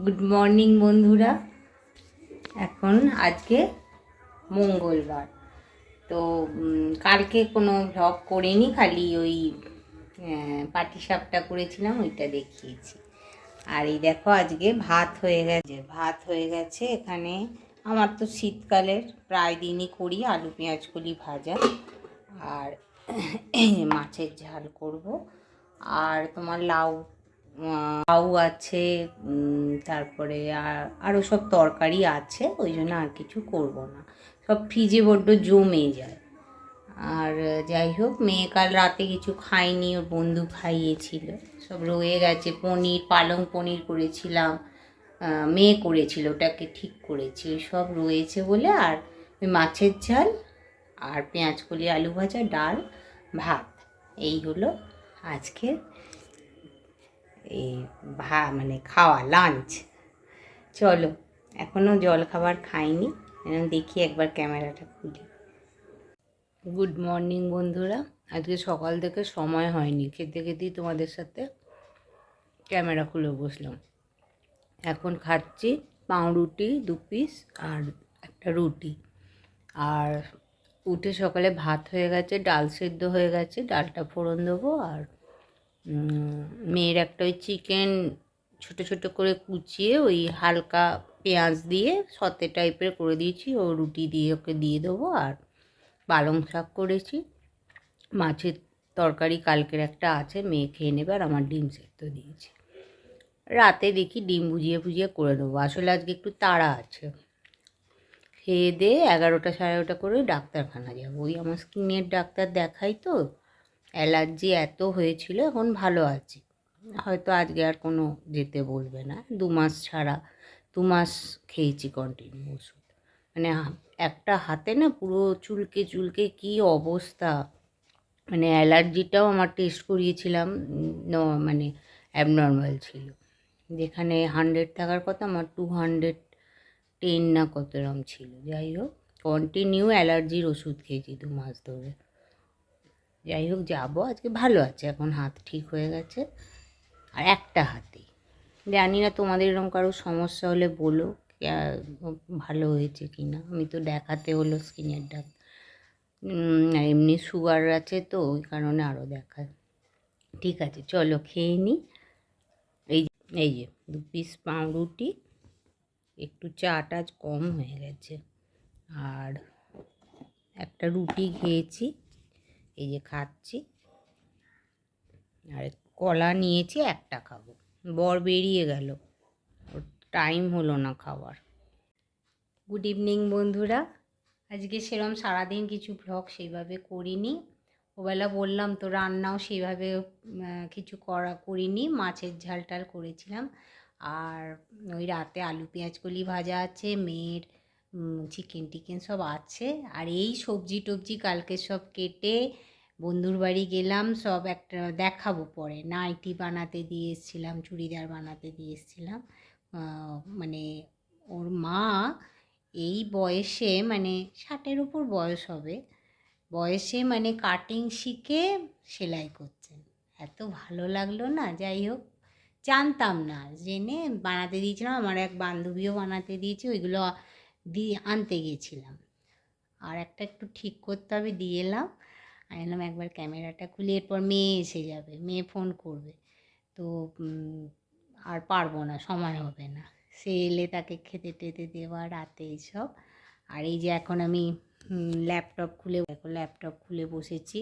Good morning বন্ধুরা। এখন আজকে মঙ্গলবার, তো কালকে কোনো ভ্লগ করিনি, খালি ওই পাটিসাপটা করেছিলাম, ওইটা দেখিয়েছি। আর এই দেখো আজকে ভাত হয়ে গেছে এখানে। আমার তো শীতকালের প্রায় দিনই করি আলু পেঁয়াজ কলি ভাজা, আর মাছের ঝাল করব, আর তোমার লাউ আছে, তারপরে আরও সব তরকারি আছে, ওই জন্য আর কিছু করব না, সব ফ্রিজে বড্ড জমে যায়। আর যাই হোক, মেয়ে কাল রাতে কিছু খায়নি, ওর বন্ধু খাইয়েছিল, সব রয়ে গেছে। পালং পনির করেছিলাম, মেয়ে করেছিল, ওটাকে ঠিক করেছি, ওই সব রয়েছে বলে। আর ওই মাছের ঝাল আর পেঁয়াজ কলি আলু ভাজা, ডাল, ভাত, এই হলো আজকের এই মানে খাওয়া লাঞ্চ। চলো, এখনও জল খাবার খাইনি, দেখি একবার ক্যামেরাটা খুলি। গুড মর্নিং বন্ধুরা। আজকে সকাল থেকে সময় হয়নি, খেতে খেতেই তোমাদের সাথে ক্যামেরা খুলে বসলাম। এখন খাচ্ছি পাউরুটি 2 পিস আর একটা রুটি। আর উঠে সকালে ভাত হয়ে গেছে, ডাল সেদ্ধ হয়ে গেছে, ডালটা ফোড়ন দেবো। আর মেয়ের একটা ওই চিকেন ছোটো ছোটো করে কুচিয়ে ওই হালকা পেঁয়াজ দিয়ে সতে টাইপের করে দিয়েছি, ও রুটি দিয়ে ওকে দিয়ে দেবো। আর পালং শাক করেছি, মাছের তরকারি কালকের একটা আছে, মেয়ে খেয়ে নেবে। আর আমার ডিম সেদ্ধ দিয়েছি, রাতে দেখি ডিম ভুজিয়ে ভুজিয়ে করে দেবো। আসলে আজকে একটু তাড়া আছে, খেয়ে দিয়ে 11টা 11:30 করে ডাক্তারখানা যাবো। ওই আমার স্কিনের ডাক্তার দেখাই তো, অ্যালার্জি এত হয়েছিল, এখন ভালো আছে, হয়তো আজকে আর কোনো যেতে বলবে না। 2 মাস ছাড়া, 2 মাস খেয়েছি কন্টিনিউ ওষুধ। মানে একটা হাতে না পুরো চুলকে চুলকে কি অবস্থা। মানে অ্যালার্জিটাও আমার টেস্ট করিয়েছিলাম, মানে অ্যাবনর্মাল ছিল, যেখানে 100 থাকার কথা আমার 210 না কত এরম ছিল। যাই হোক, কন্টিনিউ অ্যালার্জির ওষুধ খেয়েছি 2 মাস ধরে। যাই হোক, যাবো আজকে, ভালো আছে এখন, হাত ঠিক হয়ে গেছে। আর একটা হাতেই, জানি না তোমাদের এরকম কারো সমস্যা হলে বলো ভালো হয়েছে কি না। আমি তো দেখাতে হলো স্কিনের ডাক্তার, এমনি সুগার আছে তো ওই কারণে আরও দেখায়। ঠিক আছে, চলো খেয়ে নিই। এই যে 2 পিস পাউরুটি, একটু চাটা কম হয়ে গেছে, আর একটা রুটি খেয়েছি, এই যে খাচ্ছি। আর কলা নিয়েছি, একটা খাবো, বর বেরিয়ে গেল, ওর টাইম হলো না খাওয়ার। গুড ইভিনিং বন্ধুরা। আজকে সেরম সারাদিন কিছু ভ্লগ সেইভাবে করিনি, ওবেলা বললাম তো, রান্নাও সেইভাবে কিছু করিনি, মাছের ঝাল টাল করেছিলাম। আর ওই রাতে আলু পেঁয়াজ কলি ভাজা আছে, মেয়ের চিকেন টিকেন সব আছে। আর এই সবজি টবজি কালকে সব কেটে বন্ধুর বাড়ি গেলাম, সব একটা দেখাবো পরে। নাইটি বানাতে দিয়ে এসেছিলাম, চুড়িদার বানাতে দিয়ে এসেছিলাম। মানে ওর মা এই বয়সে, মানে 60-এর উপর বয়স হবে, বয়সে মানে কাটিং শিখে সেলাই করছেন, এত ভালো লাগলো না। যাই হোক, জানতাম না, জেনে বানাতে দিয়েছিলাম, আমার এক বান্ধবীও বানাতে দিয়েছে, ওইগুলো দিয়ে আনতে গেছিলাম। আর একটা একটু ঠিক করতে হবে, দিয়ে এলাম। আমি এলাম একবার ক্যামেরাটা খুলে, এরপর মেয়ে এসে যাবে, মেয়ে ফোন করবে, তো আর পারবো না, সময় হবে না। সে এলে তাকে খেতে টেতে দেওয়া, রাতে এইসব। আর এই যে এখন আমি ল্যাপটপ খুলে বসেছি।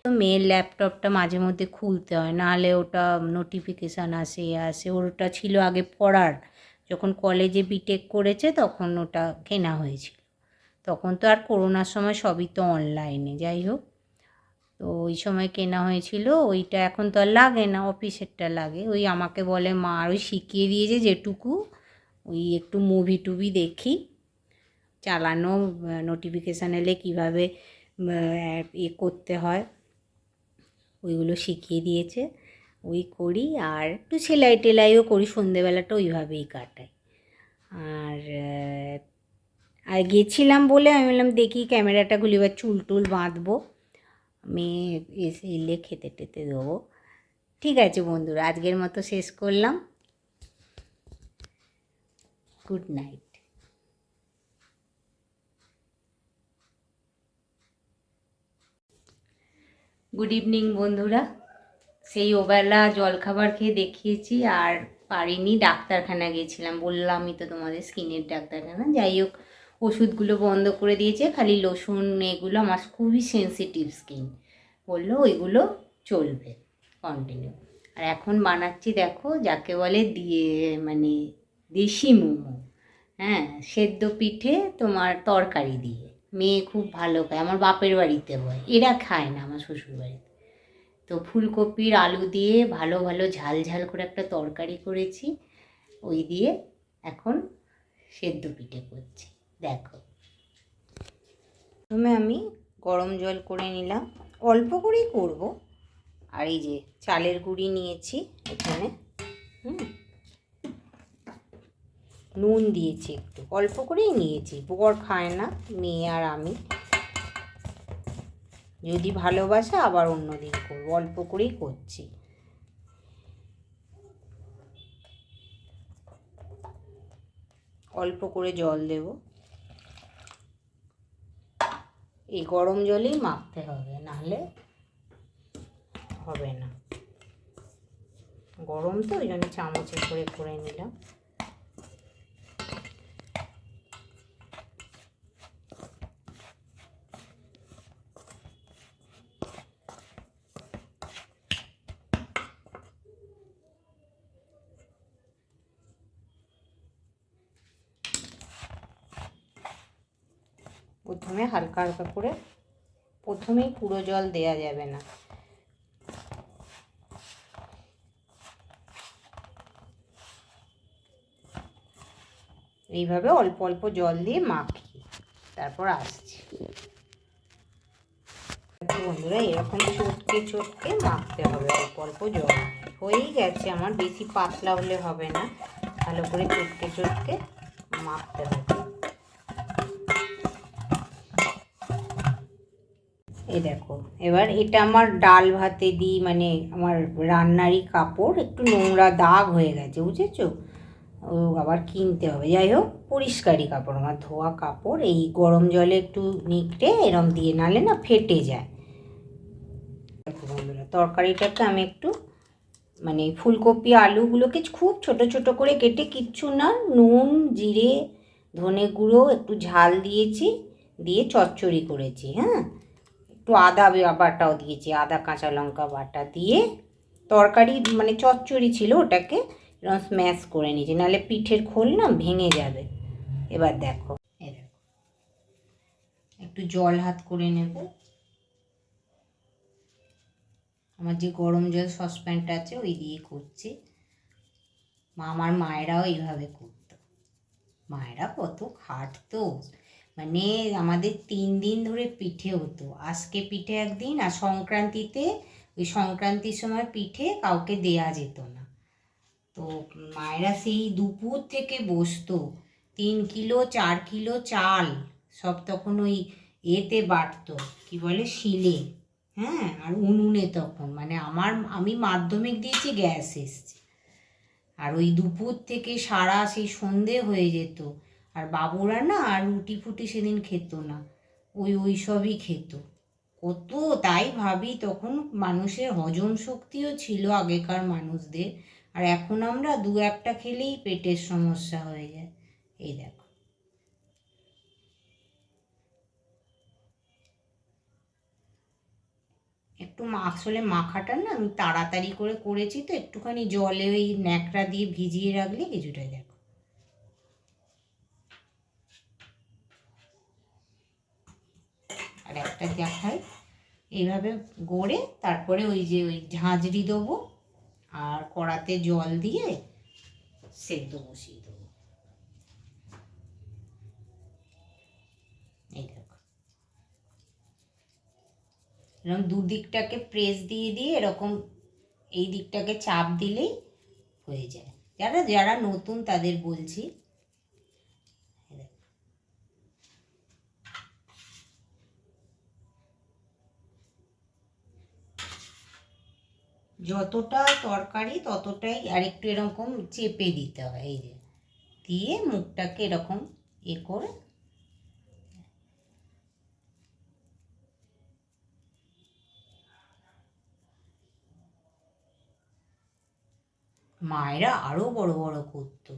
তো মেয়ের ল্যাপটপটা মাঝে মধ্যে খুলতে হয়, নাহলে ওটা নোটিফিকেশান আসে। ওটা ছিল আগে পড়ার, যখন কলেজে বিটেক করেছে তখন ওটা কেনা হয়েছিল, তখন তো আর করোনার সময় সবই তো অনলাইনে। যাই হোক, তো ওই সময় কেনা হয়েছিল, ওইটা এখন তো আর লাগে না, অফিসেরটা লাগে। ওই আমাকে বলে মা, ওই শিখিয়ে দিয়েছে যেটুকু, ওই একটু মুভি টুভি দেখি, চালানো, নোটিফিকেশান এলে কীভাবে করতে হয় ওইগুলো শিখিয়ে দিয়েছে, ওই করি। আর একটু সেলাই টেলাইও করি, সন্ধেবেলাটা ওইভাবেই কাটাই। আর গেছিলাম বলে আমি বললাম দেখি ক্যামেরাটা খুলি, এবার চুল টুল বাঁধবো, মেয়ে এসে এলে খেতে টেতে দেবো। ঠিক আছে বন্ধুরা, আজকের মতো শেষ করলাম। Good night. গুড ইভিনিং বন্ধুরা। সেই ওবেলা জলখাবার খেয়ে দেখিয়েছি আর পারিনি, ডাক্তারখানা গিয়েছিলাম, বললামই তো তোমাদের, স্কিনের ডাক্তারখানা। যাই হোক, ওষুধগুলো বন্ধ করে দিয়েছে, খালি লোশন এগুলো, আমার খুবই সেন্সিটিভ স্কিন, বললো ওইগুলো চলবে কন্টিনিউ। আর এখন বানাচ্ছি দেখো, যাকে বলে দিয়ে মানে দেশি মোমো। হ্যাঁ, সেদ্ধ পিঠে তোমার তরকারি দিয়ে। মেয়ে খুব ভালো খায়, আমার বাপের বাড়িতে হয়, এরা খায় না আমার শ্বশুর বাড়িতে। তো ফুলকপির আলু দিয়ে ভালো ভালো ঝাল ঝাল করে একটা তরকারি করেছি, ওই দিয়ে এখন সেদ্ধ পিঠে করছি। দেখো, প্রথমে আমি গরম জল করে নিলাম, অল্প করেই করব। আর এই যে চালের গুঁড়ি নিয়েছি এখানে, নুন দিয়েছি একটু, অল্প করেই নিয়েছি, বর খায় না, মেয়ে আর আমি। যদি ভালোবাসে আবার অন্যদিন করবো, অল্প করেই করছি। অল্প করে জল দেব, এই গরম জলেই মাখতে হবে, নাহলে হবে না। গরম তো ওই জন্য চামচে করে করে নিলাম। প্রথমে হালকা হালকা করে, প্রথমেই পুরো জল দেয়া যাবে না। এইভাবে অল্প অল্প জল দিয়ে মাখি, তারপর আসছি। বন্ধুরা, এরকম চটকে চটকে মাখতে হবে অল্প অল্প জল। হয়েই গেছে আমার, বেশি পাতলা হলে হবে না, ভালো করে চটকে চটকে মাখতে হবে। এই দেখো, এবার এটা আমার ডাল ভাতে দিই, মানে আমার রান্নারই কাপড়, একটু নোংরা দাগ হয়ে গেছে, বুঝেছো? ও আবার কিনতে হবে। যাই হোক, পরিষ্কারই কাপড় আমার, ধোয়া কাপড়। এই গরম জলে একটু নিকড়ে এরম দিয়ে, নালে না ফেটে যায়। দেখো বন্ধুরা, তরকারিটাকে আমি একটু মানে ফুলকপি আলুগুলোকে খুব ছোট ছোট করে কেটে, কিচ্ছু না, নুন জিরে ধনে গুঁড়ো একটু ঝাল দিয়েছি, দিয়ে চচ্চড়ি করেছি। হ্যাঁ, একটু আদা বাটাও দিয়েছি, আদা কাঁচা লঙ্কা বাটা দিয়ে তরকারি মানে চচ্চড়ি ছিল, ওটাকে এরকম স্ম্যাশ করে নিয়েছি, নাহলে পিঠের খোল না ভেঙে যাবে। এবার দেখো, একটু জল হাত করে নেব। আমার যে গরম জল সসপ্যানটা আছে ওই দিয়ে করছি। আমার মায়েরাও এইভাবে করতো, মায়েরা কত খাটতো। মানে আমাদের 3 দিন ধরে পিঠে হতো, আজকে পিঠে একদিন, আর সংক্রান্তিতে, ওই সংক্রান্তির সময় পিঠে কাউকে দেয়া যেত না। তো মায়েরা সেই দুপুর থেকে বসতো, 3 কিলো 4 কিলো চাল সব তখন ওই এতে বাটতো, কি বলে শিলে। হ্যাঁ, আর উনুনে তখন, মানে আমি মাধ্যমিক দিয়েছি, গ্যাস এসছে। আর ওই দুপুর থেকে সারা সেই সন্ধে হয়ে যেত। আর বাবুরা না আর রুটি ফুটি সেদিন খেত না, ওই সবই খেত কত। তাই ভাবি তখন মানুষের হজম শক্তিও ছিল আগেকার মানুষদের, আর এখন আমরা 2-1টা খেলেই পেটের সমস্যা হয়ে যায়। এই দেখো, একটু আসলে মাখাটা না আমি তাড়াতাড়ি করে করেছি, তো একটুখানি জলে ওই ন্যাকড়া দিয়ে ভিজিয়ে রাখলে কিছুটা, দেখো। আর একটা দেখাই, এইভাবে গড়ে তারপরে ওই যে ওই ঝাঁঝরি দেবো, আর কড়াতে জল দিয়ে সেদ্ধ বসিয়ে দেবো। এই দেখো, এরকম দুদিকটাকে প্রেস দিয়ে দিয়ে এরকম এই দিকটাকে চাপ দিলেই হয়ে যায়। যারা যারা নতুন তাদের বলছি, যতটা তরকারি ততটাই আর একটু এরকম চেপে দিতে হয়, এই যে দিয়ে মুখটাকে এরকম করে মায়েরা আরও বড় বড় করতো।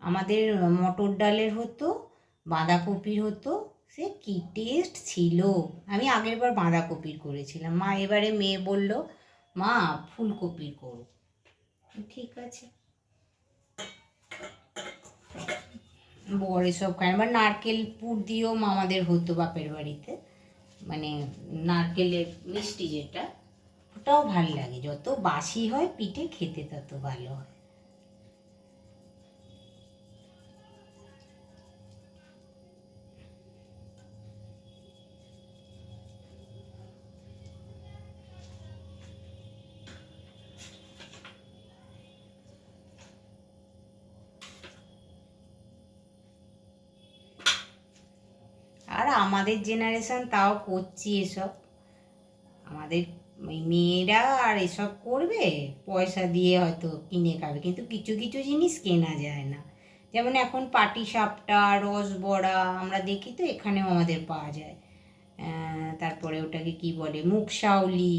আমাদের মটর ডালের হতো, বাঁধাকপির হতো, সে কি টেস্ট ছিল। আমি আগের বার বাঁধাকপির করেছিলাম, মা এবারে মেয়ে বলল মা ফুলকপির করো। ঠিক আছে, বড় এসব খায়। আবার নারকেল পুর দিয়েও আমাদের হতো বাপের বাড়িতে, মানে নারকেলের মিষ্টি যেটা, ওটাও ভাল লাগে। যত বাসি হয় পিঠে খেতে তত ভালো হয়। আর আমাদের জেনারেশন তাও করছি এসব, আমাদের মেয়েরা আর এসব করবে? পয়সা দিয়ে হয়তো কিনে খাবে, কিন্তু কিছু কিছু জিনিস কেনা যায় না। যেমন এখন পাটিসাপটা, রসবড়া আমরা দেখি তো, এখানেও আমাদের পাওয়া যায়। তারপরে ওটাকে কি বলে, মুগশাওলি,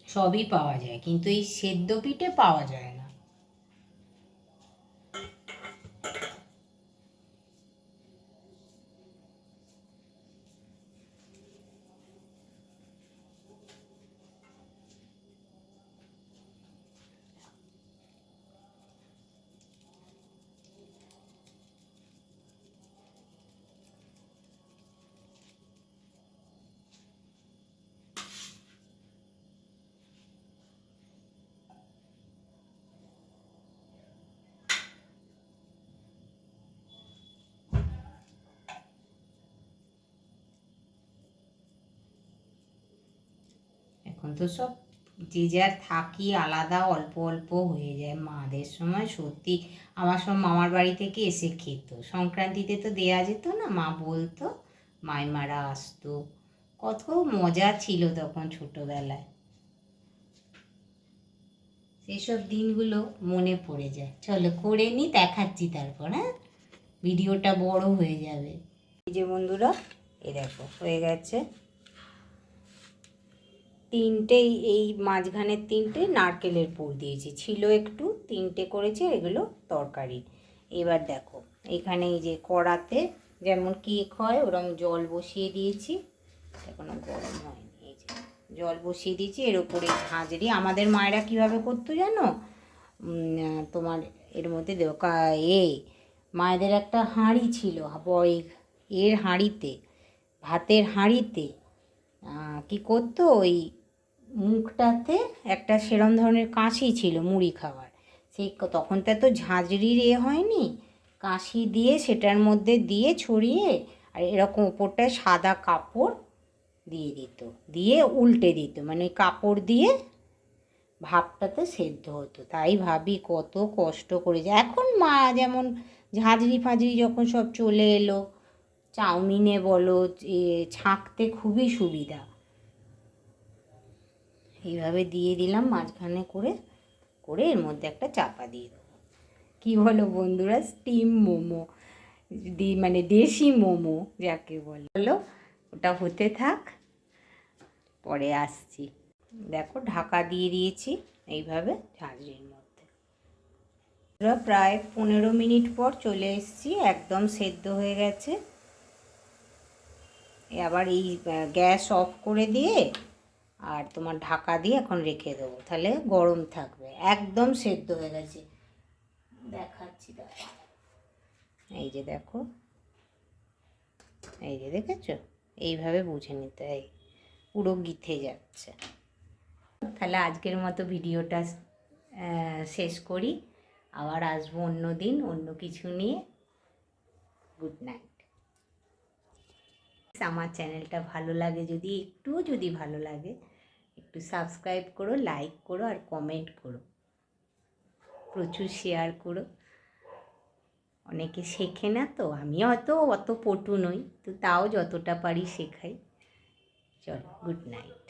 সবই পাওয়া যায়, কিন্তু এই সেদ্ধ পিঠে পাওয়া যায় না। এখন তো সব যে যার থাকি আলাদা, অল্প অল্প হয়ে যায়। মাদের সময় সত্যি, আমার সব মামার বাড়ি থেকে এসে খেত, সংক্রান্তিতে তো দেয়া যেত না, মা বলতো, মাইমারা আসতো, কত মজা ছিল তখন ছোটবেলায়। সেসব দিনগুলো মনে পড়ে যায়। চলো করে নি, দেখাচ্ছি তারপর। হ্যাঁ, ভিডিওটা বড় হয়ে যাবে। এই যে বন্ধুরা, এই দেখো হয়ে গেছে তিনটেই, এই মাঝখানের তিনটে নারকেলের পুর দিয়েছি, ছিল একটু, তিনটে করেছি, এগুলো তরকারি। এবার দেখো এখানে এই যে কড়াতে যেমন কেক হয় ওরকম জল বসিয়ে দিয়েছি, এখনো গরম হয়নি। এই যে জল বসিয়ে দিয়েছি, এর উপরে ঝাঁঝরি, আমাদের মায়েরা কীভাবে করতো জানো, তোমার এর মধ্যে দেবো মায়েদের একটা হাঁড়ি ছিল, এর হাঁড়িতে, ভাতের হাঁড়িতে কি করতো, ওই মুখটাতে একটা সেরম ধরনের কাঁচি ছিল মুড়ি খাওয়ার, সেই তখন তো এত ঝাঁঝরির হয়নি, কাঁচি দিয়ে সেটার মধ্যে দিয়ে ছড়িয়ে, আর এরকম ওপরটায় সাদা কাপড় দিয়ে দিত, দিয়ে উল্টে দিত, মানে ওই কাপড় দিয়ে ভাপটাতে সেদ্ধ হতো। তাই ভাবি কত কষ্ট করে যায়। এখন মা যেমন ঝাঁঝরি ফাঁঝরি যখন সব চলে এলো, চাউমিনে বলো, ছাঁকতে খুবই সুবিধা। এইভাবে দিয়ে দিলাম মাঝখানে করে করে, এর মধ্যে একটা চাপা দিয়ে দেবো। কী বলো বন্ধুরা, স্টিম মোমো, মানে দেশি মোমো যাকে বলো। ওটা হতে থাক, পরে আসছি। দেখো ঢাকা দিয়ে দিয়েছি এইভাবে ঝাঁঝরির মধ্যে। প্রায় 15 মিনিট পর চলে এসেছি, একদম সেদ্ধ হয়ে গেছে। আবার এই গ্যাস অফ করে দিয়ে আর তোমার ঢাকা দিয়ে এখন রেখে দেবো, তাহলে গরম থাকবে। একদম সেদ্ধ হয়ে গেছে, দেখাচ্ছি। দেখো এই যে, দেখো এই যে, দেখেছো, এইভাবে বুঝে নিতে হয়, পুরো গিথে যাচ্ছে। তাহলে আজকের মতো ভিডিওটা শেষ করি, আবার আসবো অন্য দিন অন্য কিছু নিয়ে। Good night. আমার চ্যানেলটা ভালো লাগে, যদি ভালো লাগে একটু সাবস্ক্রাইব করো, লাইক করো, আর কমেন্ট করো, প্রচুর শেয়ার করো। অনেকে শেখে না তো, আমি হয়তো অত পটু নই, তো তাও যতটা পারি শেখাই। চলো, গুড নাইট।